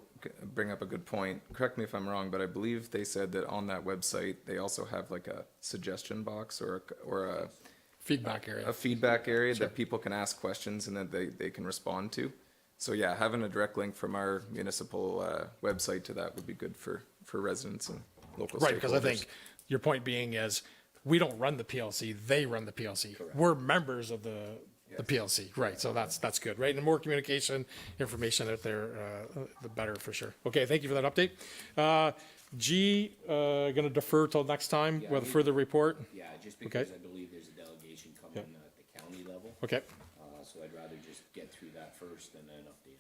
bring up a good point. Correct me if I'm wrong, but I believe they said that on that website, they also have like a suggestion box or a Feedback area. feedback area that people can ask questions and that they can respond to. So yeah, having a direct link from our municipal website to that would be good for residents and local stakeholders. Right, because I think your point being is, we don't run the PLC, they run the PLC. We're members of the PLC, right, so that's good, right? And the more communication, information out there, the better for sure. Okay, thank you for that update. G, gonna defer till next time with a further report? Yeah, just because I believe there's a delegation coming at the county level. Okay. So I'd rather just get through that first and then update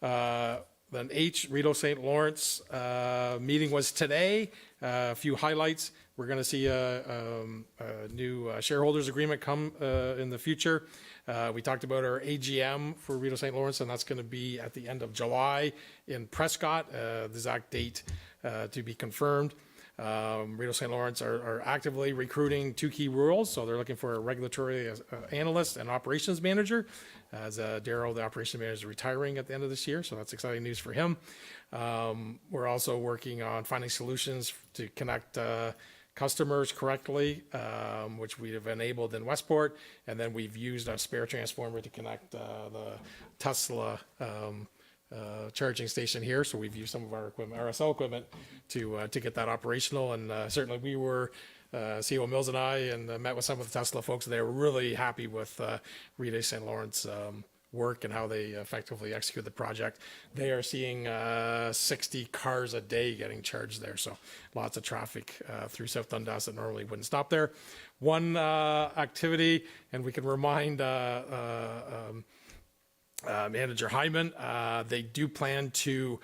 after. Then H, Rito St. Lawrence, meeting was today. A few highlights. We're going to see a new shareholders agreement come in the future. We talked about our AGM for Rito St. Lawrence, and that's going to be at the end of July in Prescott. The exact date to be confirmed. Rito St. Lawrence are actively recruiting 2 key roles, so they're looking for a regulatory analyst and operations manager, as Daryl, the operations manager, is retiring at the end of this year, so that's exciting news for him. We're also working on finding solutions to connect customers correctly, which we have enabled in Westport, and then we've used a spare transformer to connect the Tesla charging station here. So we've used some of our equipment, RSL equipment, to get that operational. And certainly we were, CEO Mills and I, and met with some of the Tesla folks. They were really happy with Rita St. Lawrence work and how they effectively execute the project. They are seeing 60 cars a day getting charged there. So lots of traffic through South Dundas that normally wouldn't stop there. One activity, and we can remind Manager Hyman, they do plan to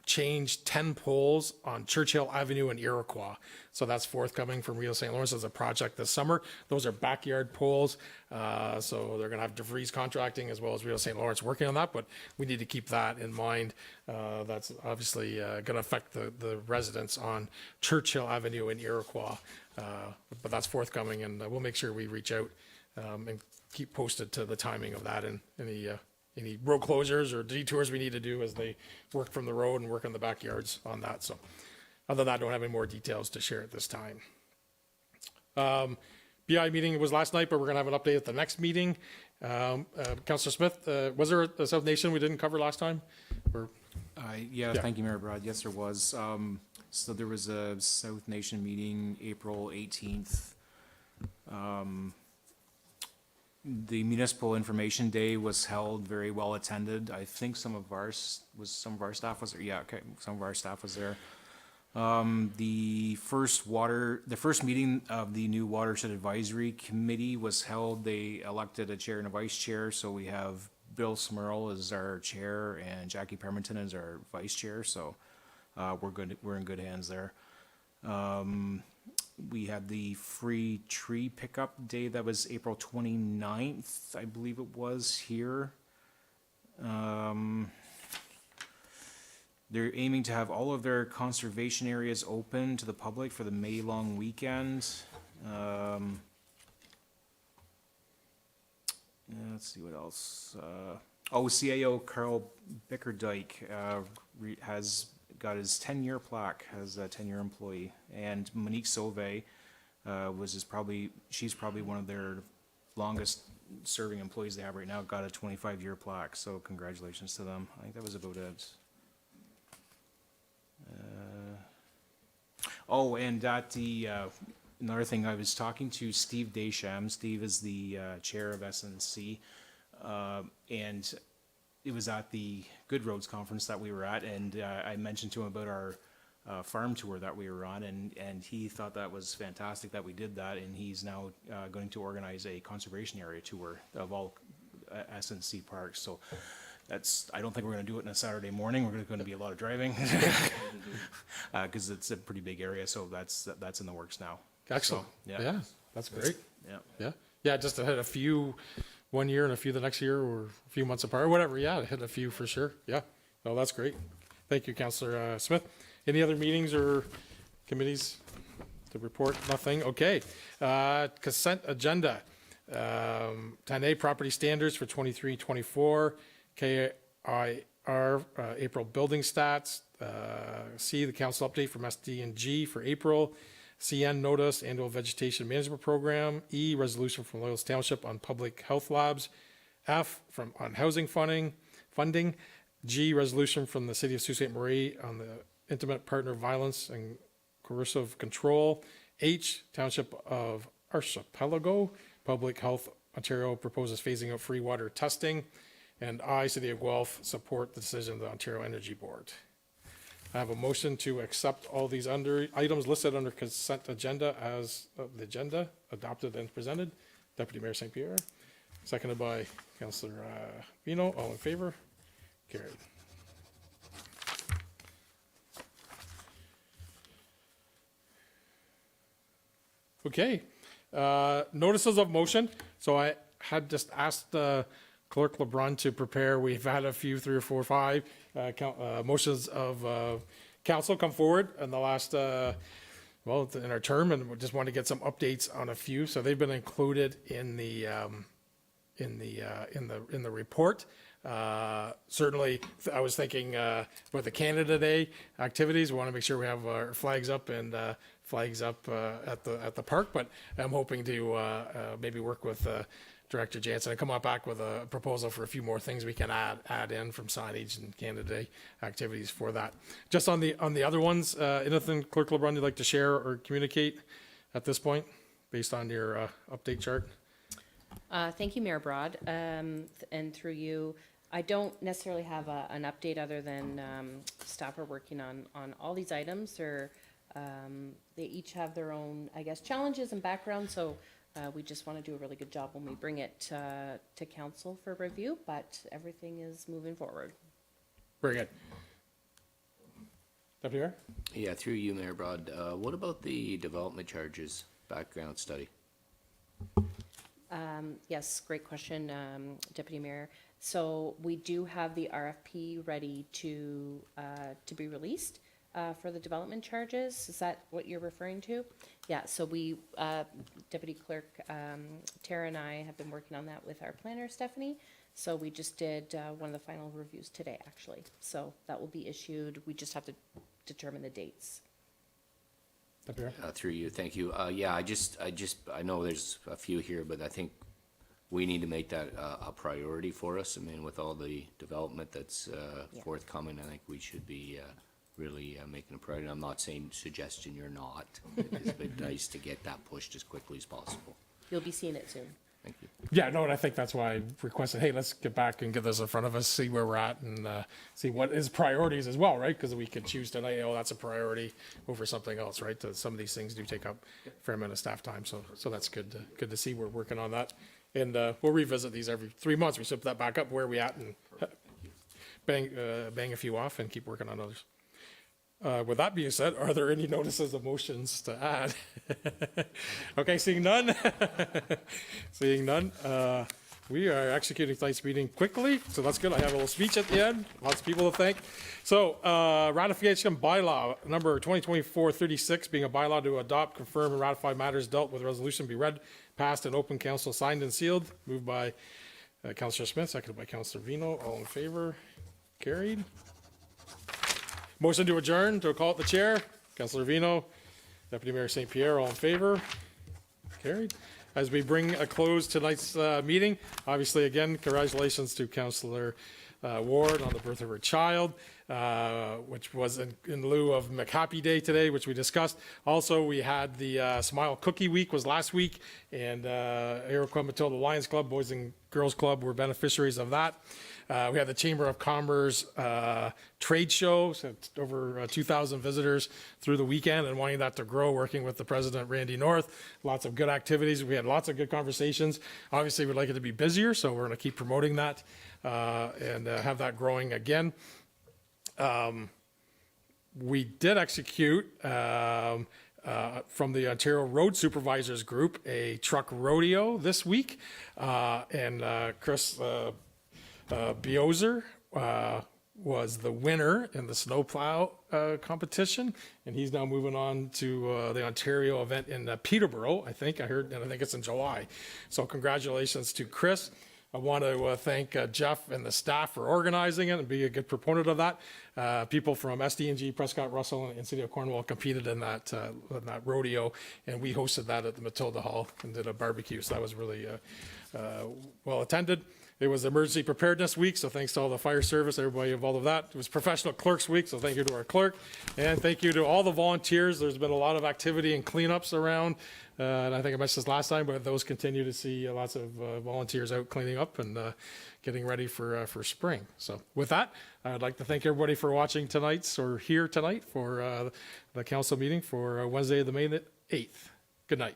change 10 poles on Churchill Avenue in Iroquois. So that's forthcoming from Rio St. Lawrence as a project this summer. Those are backyard poles. So they're going to have DeVries Contracting as well as Rio St. Lawrence working on that, but we need to keep that in mind. That's obviously going to affect the residents on Churchill Avenue in Iroquois. But that's forthcoming, and we'll make sure we reach out and keep posted to the timing of that and any road closures or detours we need to do as they work from the road and work in the backyards on that. So other than that, I don't have any more details to share at this time. BI meeting was last night, but we're going to have an update at the next meeting. Councillor Smith, was there a South Nation we didn't cover last time? Yeah, thank you, Mayor Brad. Yes, there was. So there was a South Nation meeting April 18th. The Municipal Information Day was held, very well attended. I think some of our staff was there. Yeah, okay, some of our staff was there. The first meeting of the new Watershed Advisory Committee was held. They elected a chair and a vice chair, so we have Bill Smurl as our chair and Jackie Permanton as our vice chair, so we're in good hands there. We had the free tree pickup day. That was April 29th, I believe it was, here. They're aiming to have all of their conservation areas open to the public for the May long weekend. Let's see what else. CAO Carl Bickerdike has got his 10-year plaque as a 10-year employee, and Monique Sauve she's probably one of their longest serving employees they have right now, got a 25-year plaque, so congratulations to them. I think that was about it. And at the another thing, I was talking to Steve Deschamps. Steve is the chair of SNC, and it was at the Good Roads conference that we were at, and I mentioned to him about farm tour that we were on, and he thought that was fantastic that we did that, and he's now going to organize a conservation area tour of all SNC parks. So I don't think we're going to do it on a Saturday morning. We're going to be a lot of driving because it's a pretty big area. So that's in the works now. Excellent. So, Yeah, that's great. Yeah. Yeah. Yeah, just to hit a few one year and a few the next year, or a few months apart, or whatever. Yeah, hit a few for sure. Yeah. No, that's great. Thank you, Councillor Smith. Any other meetings or committees to report? Nothing. Okay. Consent agenda. 10A property standards for 23-24. KIR April building stats. C, the council update from SD&G for April. CN notice, annual vegetation management program. E, resolution from Loyal's Township on public health labs. F, on housing funding. G, resolution from the city of Sault Ste. Marie on the intimate partner violence and coercive control. H, Township of Archipelago, Public Health Ontario proposes phasing out free water testing. And I, City of Guelph, support the decision of the Ontario Energy Board. I have a motion to accept all these items listed under consent agenda as the agenda adopted and presented. Deputy Mayor St. Pierre, seconded by Councillor Vino. All in favor? Carried. Okay, notices of motion. So I had just asked Clerk LeBrun to prepare. We've had a few, 3 or 4 or 5 motions of council come forward in the last, well, in our term, and we just want to get some updates on a few. So they've been included in the report. Certainly, I was thinking with the Canada Day activities, we want to make sure we have our flags up and flags up at the park. But I'm hoping to maybe work with Director Jansen and come up back with a proposal for a few more things we can add in from signage and Canada Day activities for that. Just on the other ones, anything Clerk LeBrun you'd like to share or communicate at this point, based on your update chart? Thank you, Mayor Broad. And through you, I don't necessarily have an update other than staff are working on all these items. They each have their own, I guess, challenges and backgrounds. So we just want to do a really good job when we bring it to council for review, but everything is moving forward. Very good. Up here? Yeah, through you, Mayor Broad. What about the development charges background study? Yes, great question, Deputy Mayor. So we do have the RFP ready to be released for the development charges. Is that what you're referring to? Yeah, so we, Deputy Clerk Tara and I have been working on that with our planner, Stephanie. So we just did one of the final reviews today, actually. So that will be issued. We just have to determine the dates. Up here? Through you, thank you. Yeah, I know there's a few here, but I think we need to make that a priority for us. I mean, with all the development that's forthcoming, I think we should be really making a priority. I'm not suggesting you're not. It's been nice to get that pushed as quickly as possible. You'll be seeing it soon. Thank you. Yeah, no, and I think that's why I requested, hey, let's get back and get this in front of us, see where we're at, and see what is priorities as well, right? Because we could choose tonight, oh, that's a priority over something else, right? Some of these things do take up a fair amount of staff time, so that's good to see we're working on that. And we'll revisit these every 3 months. We should put that back up where we at and bang a few off and keep working on others. With that being said, are there any notices of motions to add? Okay, seeing none. Seeing none. We are executing tonight's meeting quickly, so that's good. I have a little speech at the end. Lots of people to thank. So, ratification bylaw number 2024-36, being a bylaw to adopt, confirm, and ratify matters dealt with resolution, be read, passed, and open council, signed and sealed. Moved by Councillor Smith, seconded by Councillor Vino. All in favor? Carried. Motion to adjourn, to call it the chair. Councillor Vino, Deputy Mayor St. Pierre, all in favor? Carried. As we bring a close to tonight's meeting, obviously, again, congratulations to Councillor Ward on the birth of her child. which was in lieu of McHappy Day today, which we discussed. Also, we had the Smile Cookie Week was last week, and Iroquois Matilda Lions Club, Boys and Girls Club were beneficiaries of that. We had the Chamber of Commerce trade show, so it's over 2,000 visitors through the weekend, and wanting that to grow, working with the president, Randy North. Lots of good activities. We had lots of good conversations. Obviously, we'd like it to be busier, so we're going to keep promoting that and have that growing again. We did execute from the Ontario Road Supervisors Group a truck rodeo this week, and Chris Biozer was the winner in the snowplow competition, and he's now moving on to the Ontario event in Peterborough, I think I heard, and I think it's in July. So congratulations to Chris. I want to thank Jeff and the staff for organizing it and be a good proponent of that. People from SDNG, Prescott Russell, and City of Cornwall competed in that rodeo, and we hosted that at the Matilda Hall and did a barbecue. So that was really well attended. It was Emergency Preparedness Week, so thanks to all the fire service, everybody involved with that. It was Professional Clerks Week, so thank you to our clerk. And thank you to all the volunteers. There's been a lot of activity and cleanups around. And I think I mentioned this last time, but those continue to see lots of volunteers out cleaning up and getting ready for spring. So with that, I'd like to thank everybody for watching tonight's or here tonight for the council meeting for Wednesday, the May 8th. Good night.